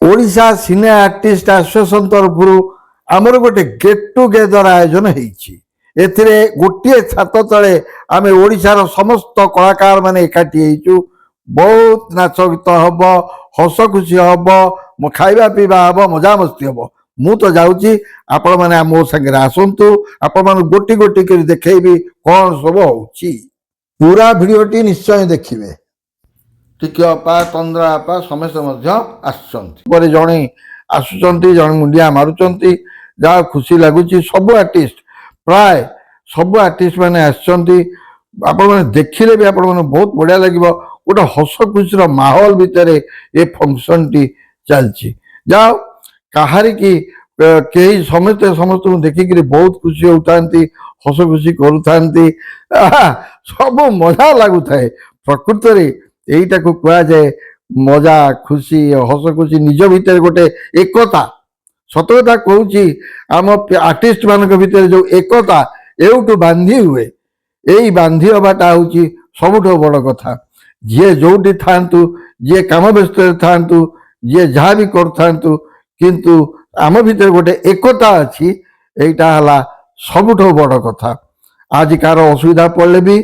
ओडिशा सिने artist association तरफ आमर गोटे गेट टुगेदर आयोजन होती। एथिरे गोटे छात तले आम ओडिशार समस्त कलाकार माने एकाठी होइचु। बहुत नाच गीत हम, हस खुशी हम, खाइबा पीवा हम, मजा मस्ती हम। मु तो जाऊँगी, आपण मैंने मो संगे आसतु, आपण मान गोटी गोटी कर देखी कौन सब होची। पूरा भिडियोटी निश्चय देखिए। टिके अपा तंद्रा अपा समस्ते आसुँच जड़े आसुँच जड़े मुंडिया मारुंच जहाँ खुशी लगुच। सब आर्टिस्ट प्राय सब आर्टिस्ट मैंने आपने देखिले भी आप बहुत बढ़िया लगे। गोटे हस खुशी माहौल भितर ये फंक्शन टी चलती जाओ कहारी की कई समस्ते समस्त देखिक बहुत खुशी होता हस खुशी करुता सब मजा लगुए। प्रकृत यहीटा को कह जाए मजा खुशी हस खुशी निज भितर गोटे एकता। सत कथा कहूँ आम आर्टिस्ट मान भीतर जो एकता एवटू बांधी हुए यही बांधी हवाटा हूँ सबुठ बड़ कथा। जी जोटी था जी कम व्यस्त था जी जहाँ भी करूँ किंतु आम भीतर गोटे एकता अच्छी यहीटा है सबुठ बड़ कथा। आज कार असुविधा पड़े भी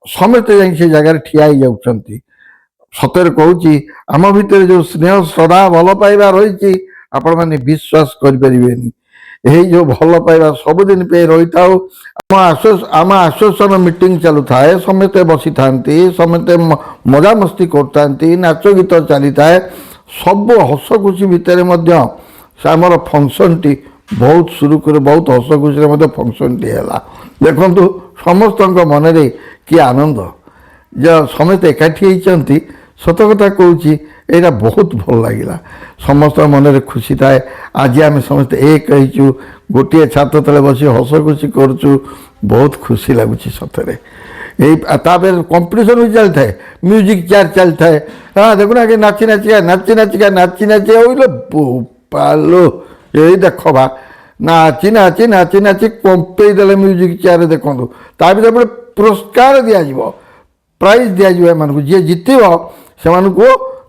समस्ते जा जगह ठिया ही जाऊँच। सतरे कहूँ आम भीतर जो स्नेह श्रद्धा भल पाइबा रही आपण मैंने विश्वास करें। यही जो भल पाइबा सबुदिन पे रही था। आम आसोसिएशन मीटिंग चलू थाए समस्ते बसी था समस्ते मजा मस्ती करते नाच गीत चली थाए सब हस खुशी भितर आमर फंक्शन टी बहुत सुरुखुरु बहुत हस खुशी फंक्शन टी है। देखु समस्त मन में कि आनंद जो समस्ते एकाठी होती। सत कथा कहूँ यहाँ बहुत भल लगे समस्त मन में खुशी थाए। आज आम समस्ते एक हो गोटे छात तले बस हस खुशी करुचु बहुत खुशी लगुच। सतरे यही कंपटीशन भी चलता है म्यूजिक चेयर चलता है। हाँ देखुना कि नाची नाचिका नाची नाचिका नाची नाची पालो यही देख बा नाची नाची नाची नाची कंपे दे म्यूजिक चेयर देखो ता भर पुरस्कार दिज्व प्राइज दिज्व एम जी जितब से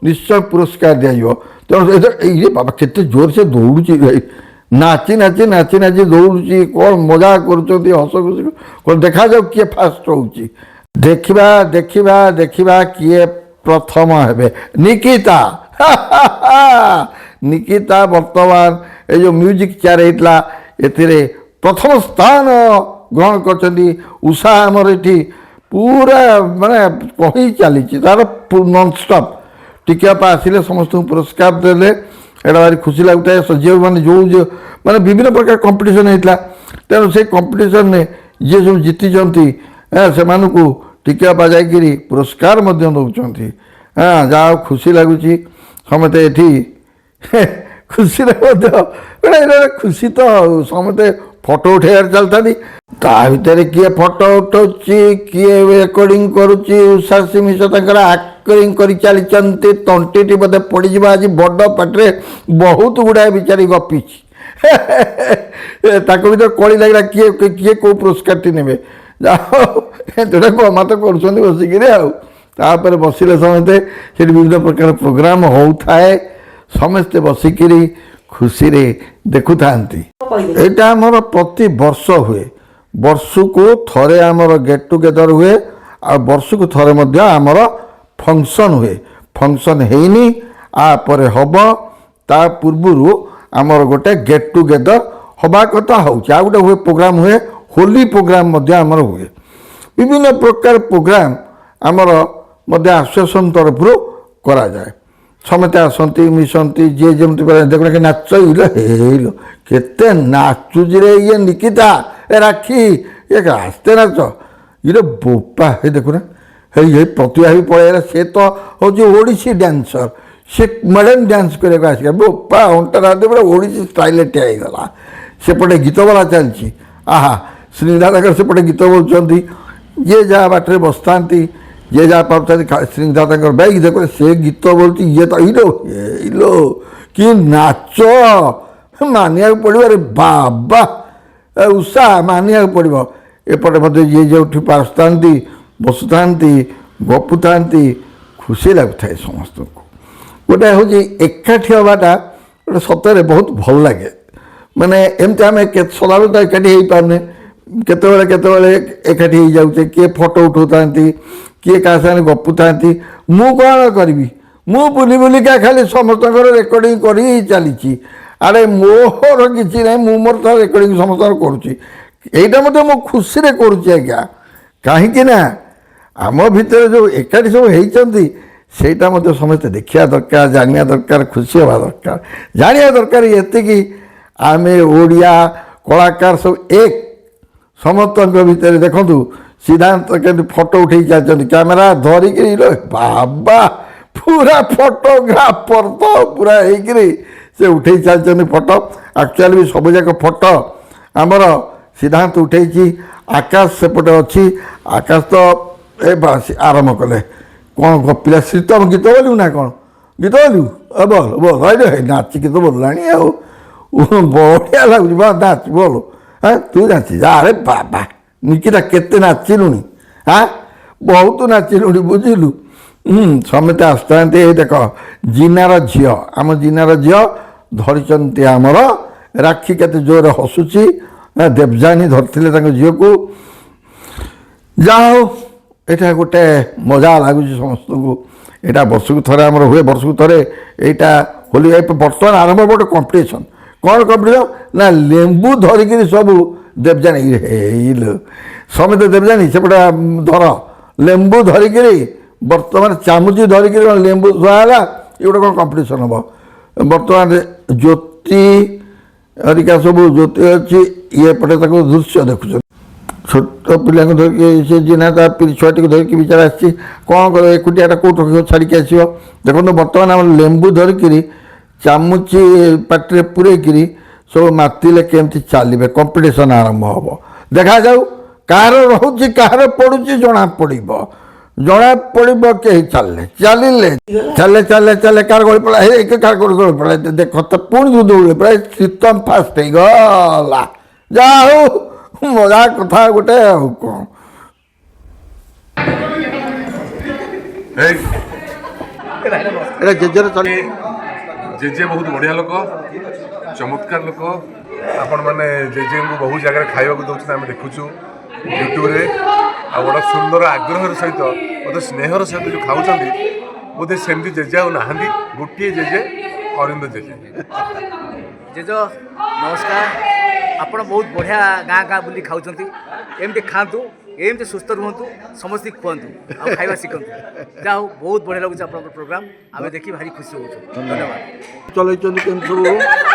निश्चय पुरस्कार दिज्व। तेणु बाबा केते जोर से दौड़ नाची नाची नाची नाची दौड़ कौन मजा कर हस खुशी देखा जाऊ किए फास्ट हो देखा देखा देखा किए प्रथम हे निकिता निकिता बर्तमान ये जो म्यूजिक चेयर होता ए प्रथम स्थान ग्रहण कर उषा आमर ये पूरा माने कही चली तार नॉन स्टॉप टिके आसिले समस्त पुरस्कार देले एटा भारी खुशी लगुता है। सजीव मैंने जो माने विभिन्न प्रकार कंपटीशन होता तेणु से कंपटीशन में जी सब जीति से टिके जाकि पुरस्कार दौरान। हाँ जहाँ खुशी लगुच समते ये खुशी खुशी तो समते फोटो उठेबार चलता ता भर किए फोटो उठाऊ किए रेकर्डिंग करुषा मिश्र आक्टिंग कर चली तंटी बोधे पड़ज आज बड़ पाटे बहुत गुड़ाए बिचारी गपी भर कड़ी लगे किए किए कौ पुरस्कार टी ने जोटा गमा तो कर बसिक बसिले समस्ते से विभिन्न प्रकार प्रोग्राम होता है समस्ते बसिक खुशी देखु था। यहाँ आमर प्रति वर्ष हुए वर्ष को थरे आमर गेट टुगेदर हुए आ वर्ष को थरे मध्य आमर फंक्शन हुए फंक्शन हैनी आपर हम ता पूर्व आमर गोटे गेट टुगेदर हवा कथा हो गोटे हुए प्रोग्राम हुए होली प्रोग्राम आमर हुए विभिन्न प्रकार प्रोग्राम आमर आसोसिएशन तरफ करा जाए समस्ते आसती मिसती जी जमी देखना कि नाच हेलो केते नाचुच रे ये निकिता ए राखी ये आस्ते नाच ये बोपा हे देखुना ये प्रतिभा भी पड़ेगा से तो हूँ ओडिसी डांसर से मॉडर्न डांस करने आसिका बोपा अंटा रात पूरा ओडिसी स्टाइल ठियागला सेपटे गीत बोला चलती। आहा श्रीदादा सेपटे गीत बोलते ये जहाँ बाटे बसता ये जहाँ पाता श्रीदादा बैग देख से गीत बोलती ये तो लो कि नाच मानिया पड़ो अरे बाबा उषा मानिया पड़ो एपटे मत ये जो आसता बसुता गपुता खुशी लगुए समस्त को गोटे हूँ एकाठी हवाटा ଗୋଟେ ସତରେ ବହୁତ ଭଲ ଲାଗେ। ମାନେ ଏମିତି ଆମେ ସଦାବେଳେ ତ ଏକାଠି ହେଇପାରୁନେ, କେତେବେଳେ କେତେବେଳେ ଏକାଠି ହେଇଯାଉଛେ, କିଏ ଫଟୋ ଉଠାଉଥାନ୍ତି, କିଏ କାହା ସାଙ୍ଗରେ ଗପୁଥାନ୍ତି। ମୁଁ କ'ଣ କରିବି, ମୁଁ ବୁଲି ବୁଲିକା ଖାଲି ସମସ୍ତଙ୍କର ରେକର୍ଡ଼ିଂ କରି ଚାଲିଛି। ଆରେ ମୋର କିଛି ନାହିଁ, ମୁଁ ମୋର ତ ରେକର୍ଡ଼ିଂ ସମସ୍ତଙ୍କର କରୁଛି। ଏଇଟା ମଧ୍ୟ ମୁଁ ଖୁସିରେ କରୁଛି ଆଜ୍ଞା। କାହିଁକି ନା ଆମ ଭିତରେ ଯେଉଁ ଏକାଠି ସବୁ ହେଇଛନ୍ତି ସେଇଟା ମଧ୍ୟ ସମସ୍ତେ ଦେଖିବା ଦରକାର, ଜାଣିବା ଦରକାର, ଖୁସି ହେବା ଦରକାର। ଜାଣିବା ଦରକାର ଏତିକି ଆମେ ଓଡ଼ିଆ କଳାକାର ସବୁ ଏକ। ସମସ୍ତଙ୍କ ଭିତରେ ଦେଖନ୍ତୁ ସିଦ୍ଧାନ୍ତ କେମିତି ଫଟୋ ଉଠେଇ ଚାଲିଛନ୍ତି, କ୍ୟାମେରା ଧରିକିରି ବାବା ପୁରା ଫଟୋଗ୍ରାଫର ତ ପୁରା ହେଇକିରି ସେ ଉଠେଇ ଚାଲିଛନ୍ତି ଫଟୋ। ଆକ୍ଚୁଆଲି ବି ସବୁଯାକ ଫଟୋ ଆମର ସିଦ୍ଧାନ୍ତ ଉଠେଇଛି। ଆକାଶ ସେପଟେ ଅଛି, ଆକାଶ ତ ଏ ବାସ ଆରମ୍ଭ କଲେ। କ'ଣ ଗପିଲା ଶ୍ରୀତମ ଗୀତ ବୋଲିବୁ ନା କ'ଣ ଗୀତ ବୋଲିବୁ? ବୋଲ ବୋଲ ଭାଇ ନାଚିକି ତ ବୋଲିଲାଣି ଆଉ ବଢ଼ିଆ ଲାଗୁଛି। ବା ନାଚ ବୋଲ, ହଁ ତୁ ନାଚି ଯା। ଆରେ ବାବା ନିକିତା କେତେ ନାଚିଲୁଣି, ହଁ ବହୁତ ନାଚିଲୁଣି ବୁଝିଲୁ। ସମସ୍ତେ ଆସିଥାନ୍ତି। ଏଇ ଦେଖ ଜିନାର ଝିଅ, ଆମ ଜିନାର ଝିଅ ଧରିଛନ୍ତି ଆମର ରାକ୍ଷୀ, କେତେ ଜୋରରେ ହସୁଛି। ଦେବଯାନୀ ଧରିଥିଲେ ତାଙ୍କ ଝିଅକୁ। ଯାହା ହଉ ଏଇଟା ଗୋଟେ ମଜା ଲାଗୁଛି ସମସ୍ତଙ୍କୁ। ଏଇଟା ବର୍ଷକୁ ଥରେ ଆମର ହୁଏ, ବର୍ଷକୁ ଥରେ ଏଇଟା ହୋଲି। ବର୍ତ୍ତମାନ ଆରମ୍ଭ ହେବ ଗୋଟେ କମ୍ପିଟିସନ୍। କ'ଣ କମ୍ପିଟିସନ୍ ନା ଲେମ୍ବୁ ଧରିକିରି ସବୁ ଦେବଯାନୀ ହେଇଲୋ ସମସ୍ତେ ଦେବଯାନୀ ସେପଟେ ଧର ଲେମ୍ବୁ ଧରିକିରି, ବର୍ତ୍ତମାନ ଚାମୁଚି ଧରିକିରି କ'ଣ ଲେମ୍ବୁ ଧୁଆ ହେଲା। ଏ ଗୋଟେ କ'ଣ କମ୍ପିଟିସନ୍ ହେବ ବର୍ତ୍ତମାନ। ଜ୍ୟୋତି ହରିକା ସବୁ ଜ୍ୟୋତି ଅଛି, ଇଏ ପଟେ ତାକୁ ଦୃଶ୍ୟ ଦେଖୁଛନ୍ତି। ଛୋଟ ପିଲାଙ୍କୁ ଧରିକି ସେ ଜିନା ତା ଛୁଆଟିକୁ ଧରିକି ବିଚାର ଆସିଛି। କ'ଣ କରିବ ଏକୁଟିଆଟା କେଉଁଠୁ ରଖିବ, ଛାଡ଼ିକି ଆସିବ। ଦେଖନ୍ତୁ ବର୍ତ୍ତମାନ ଆମର ଲେମ୍ବୁ ଧରିକିରି ଚାମୁଚି ପାଟିରେ ପୂରେଇକିରି ସବୁ ମାତିଲେ କେମିତି ଚାଲିବେ। କମ୍ପିଟିସନ୍ ଆରମ୍ଭ ହେବ। ଦେଖାଯାଉ କାହାର ରହୁଛି କାହାର ପଡ଼ୁଛି ଜଣାପଡ଼ିବ, ଜଣାପଡ଼ିବ। କେହି ଚାଲିଲେ ଚାଲିଲେ ଚାଲେ ଚାଲେ ଚାଲେ କାହାର ଗଳି ପଡ଼ିଲା, ହେ କାହାର ଗଳି ପଡ଼ିଲା ଦେଖ ତ ପୁଣି ଦୌଡ଼ିଲେ ପ୍ରାୟ ଶ୍ରୀତମ ଫାଷ୍ଟ ହେଇଗଲା। ଯାହା ହଉ ମଜା କଥା ଗୋଟେ ଆଉ କ'ଣ। ଜେଜେ ବହୁତ ବଢ଼ିଆ ଲୋକ, ଚମତ୍କାର ଲୋକ। ଆପଣମାନେ ଜେଜେଙ୍କୁ ବହୁ ଜାଗାରେ ଖାଇବାକୁ ଦେଉଛନ୍ତି, ଆମେ ଦେଖୁଛୁ ୟୁଟ୍ୟୁବରେ। ଆଉ ବଡ଼ ସୁନ୍ଦର ଆଗ୍ରହର ସହିତ, ବୋଧେ ସ୍ନେହର ସହିତ ଯେଉଁ ଖାଉଛନ୍ତି, ବୋଧେ ସେମିତି ଜେଜେ ଆଉ ନାହାନ୍ତି। ଗୋଟିଏ ଜେଜେ, ଅରିନ୍ଦ ଜେଜେ। ଜେଜ ନମସ୍କାର। ଆପଣ ବହୁତ ବଢ଼ିଆ ଗାଁ ଗାଁ ବୁଲି ଖାଉଛନ୍ତି। ଏମିତି ଖାଆନ୍ତୁ, ଏମିତି ସୁସ୍ଥ ରୁହନ୍ତୁ, ସମସ୍ତଙ୍କୁ ଖୁଆନ୍ତୁ ଆଉ ଖାଇବା ଶିଖନ୍ତୁ। ଯାହା ହଉ ବହୁତ ବଢ଼ିଆ ଲାଗୁଛି ଆପଣଙ୍କର ପ୍ରୋଗ୍ରାମ୍, ଆମେ ଦେଖି ଭାରି ଖୁସି ହେଉଛୁ। ଧନ୍ୟବାଦ। ଚଲେଇଛନ୍ତି କେମିତି ସବୁ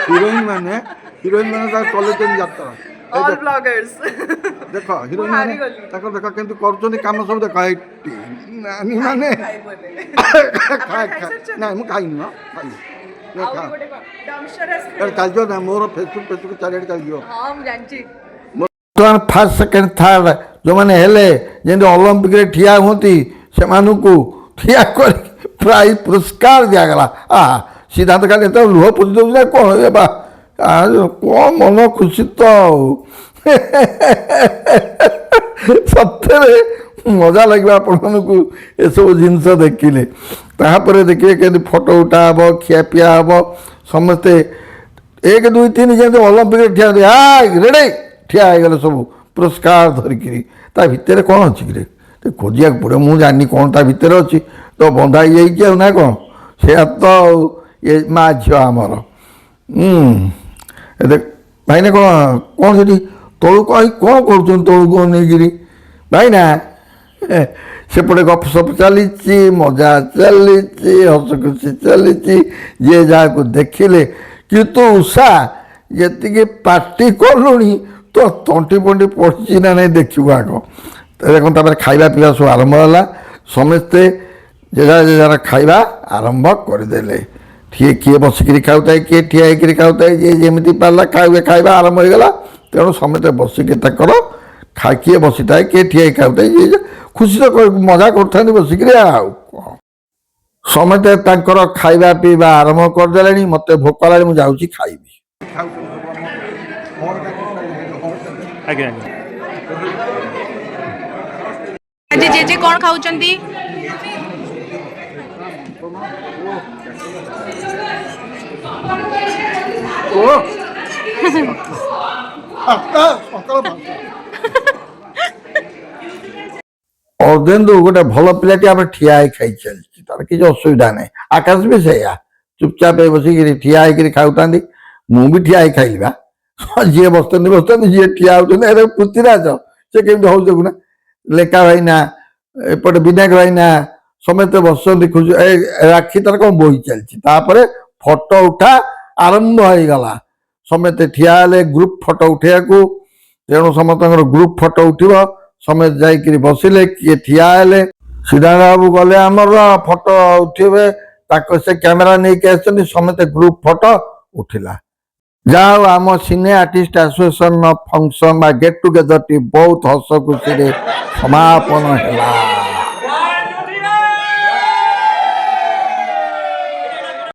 ହିରୋଇନ୍ ମାନେ ତାକୁ ଚଲେଇଛନ୍ତି ଯାତ୍ରା। ଦେଖ ହିରୋଇନ୍ ମାନେ ତାଙ୍କର ଦେଖ କେମିତି କରୁଛନ୍ତି କାମ ସବୁ। ଦେଖ ନାନୀ ମାନେ ନାଇଁ ମୁଁ ଖାଇନି ମ ଖାଇନି ଚାଲିଯିବ ନା ମୋର ଫେସବୁକ୍ ଚାରିଆଡ଼େ ଚାଲିଯିବ। ବର୍ତ୍ତମାନ ଫାର୍ଷ୍ଟ ସେକେଣ୍ଡ ଥାର୍ଡ଼ ଯେଉଁମାନେ ହେଲେ ଯେମିତି ଅଲମ୍ପିକରେ ଠିଆ ହୁଅନ୍ତି ସେମାନଙ୍କୁ ଠିଆ କରି ପ୍ରାଇଜ୍ ପୁରସ୍କାର ଦିଆଗଲା। ସିଦ୍ଧାନ୍ତ ଖାଲି ଏତେ ଲୁହ ପୋଛି ଦେଉଛି ନା କ'ଣ ଏ ବା କ'ଣ ମନ ଖୁସି ତ ଆଉ। ସତରେ ମଜା ଲାଗିବ ଆପଣମାନଙ୍କୁ ଏସବୁ ଜିନିଷ ଦେଖିଲେ। ତାପରେ ଦେଖିବେ କେମିତି ଫଟୋ ଉଠା ହେବ, ଖିଆପିଆ ହେବ। ସମସ୍ତେ 1 2 3 ଯେମିତି ଅଲମ୍ପିକରେ ଠିଆ ରେଡ଼ି ଠିଆ ହେଇଗଲେ ସବୁ ପୁରସ୍କାର ଧରିକିରି। ତା ଭିତରେ କ'ଣ ଅଛି କିରେ ଖୋଜିବାକୁ ପଡ଼ିବ, ମୁଁ ଜାଣିନି କ'ଣ ତା ଭିତରେ ଅଛି। ତ ବନ୍ଧା ହେଇଯାଇଛି ଆଉ ନା କ'ଣ, ସେୟା ତ ଆଉ ଏ ମା ଝିଅ ଆମର। ଭାଇନା କ'ଣ କ'ଣ ସେଠି ତଳୁକୁ କ'ଣ କରୁଛନ୍ତି ତଳୁକୁ ନେଇକିରି ଭାଇନା? ସେପଟେ ଗପସପ ଚାଲିଛି, ମଜା ଚାଲିଛି, ହସ ଖୁସି ଚାଲିଛି, ଯିଏ ଯାହାକୁ ଦେଖିଲେ। କିନ୍ତୁ ଉଷା ଯେତିକି ପାର୍ଟି କଲୁଣି ତ ତଣ୍ଟି ଫଣ୍ଟି ପଡ଼ିଛି ନା ନାହିଁ ଦେଖିବୁ ଆଗ। ଦେଖନ୍ତୁ ତାପରେ ଖାଇବା ପିଇବା ସବୁ ଆରମ୍ଭ ହେଲା। ସମସ୍ତେ ଯେଝାର ଖାଇବା ଆରମ୍ଭ କରିଦେଲେ। କିଏ ବସିକିରି ଖାଉଥାଏ, କିଏ ଠିଆ ହେଇକିରି ଖାଉଥାଏ, ଯିଏ ଯେମିତି ପାରିଲା ଖାଇବା ଆରମ୍ଭ ହେଇଗଲା। ତେଣୁ ସମସ୍ତେ ବସିକି ତାଙ୍କର କିଏ ବସିଥାଏ, କିଏ ଠିଆ ହେଇ ଖାଉଥାଏ, ଯିଏ ଖୁସିରେ ମଜା କରୁଥାନ୍ତି ବସିକିରି। ଆଉ କ'ଣ ସମସ୍ତେ ତାଙ୍କର ଖାଇବା ପିଇବା ଆରମ୍ଭ କରିଦେଲେଣି। ମୋତେ ଭୋକ ହେଲାଣି, ମୁଁ ଯାଉଛି ଖାଇବି। ଆଜି ଜେଜେ କ'ଣ ଖାଉଛନ୍ତି? ଅର୍ଧେନ୍ଦୁ ଗୋଟେ ଭଲ ପିଲାଟି ଆମେ ଠିଆ ହେଇ ଖାଇ ଚାଲିଛି, ତାର କିଛି ଅସୁବିଧା ନାହିଁ। ଆକାଶ ବି ସେଇଆ ଚୁପଚାପ ବସିକିରି ଠିଆ ହେଇକିରି ଖାଉଥାନ୍ତି। ମୁଁ ବି ଠିଆ ହେଇ ଖାଇଲି ବା। ଯିଏ ବସୁଛନ୍ତି ଯିଏ ଠିଆ ହଉଛନ୍ତି। ଏବେ ପୃଥ୍ୱୀରାଜ ସେ କେମିତି ହଉ ଦେଖୁନା, ଲେଖା ଭାଇନା ଏପଟେ ବିନାୟକ ଭାଇନା ସମସ୍ତେ ବସୁଛନ୍ତି ଖୁସି। ରାକ୍ଷୀ ତାର କଣ ବୋହି ଚାଲିଛି। ତାପରେ ଫଟୋ ଉଠା ଆରମ୍ଭ ହେଇଗଲା। ସମସ୍ତେ ଠିଆ ହେଲେ ଗ୍ରୁପ ଫଟୋ ଉଠେଇବାକୁ। ତେଣୁ ସମସ୍ତଙ୍କର ଗ୍ରୁପ ଫଟୋ ଉଠିବ। ସମସ୍ତେ ଯାଇକିରି ବସିଲେ, କିଏ ଠିଆ ହେଲେ। ସିଦ୍ଧାର୍ଥ ବାବୁ ଗଲେ ଆମର ଫଟୋ ଉଠିବେ, ତାଙ୍କ ସେ କ୍ୟାମେରା ନେଇକି ଆସିଛନ୍ତି। ସମସ୍ତେ ଗ୍ରୁପ ଫଟୋ ଉଠିଲା। ଯାହା ହଉ ଆମ ସିନେ ଆର୍ଟିଷ୍ଟ ଆସୋସିଏସନ ଫଙ୍କସନ ବା ଗେଟ୍ ଟୁଗେଦରଟି ବହୁତ ହସ ଖୁସିରେ ସମାପନ ହେଲା।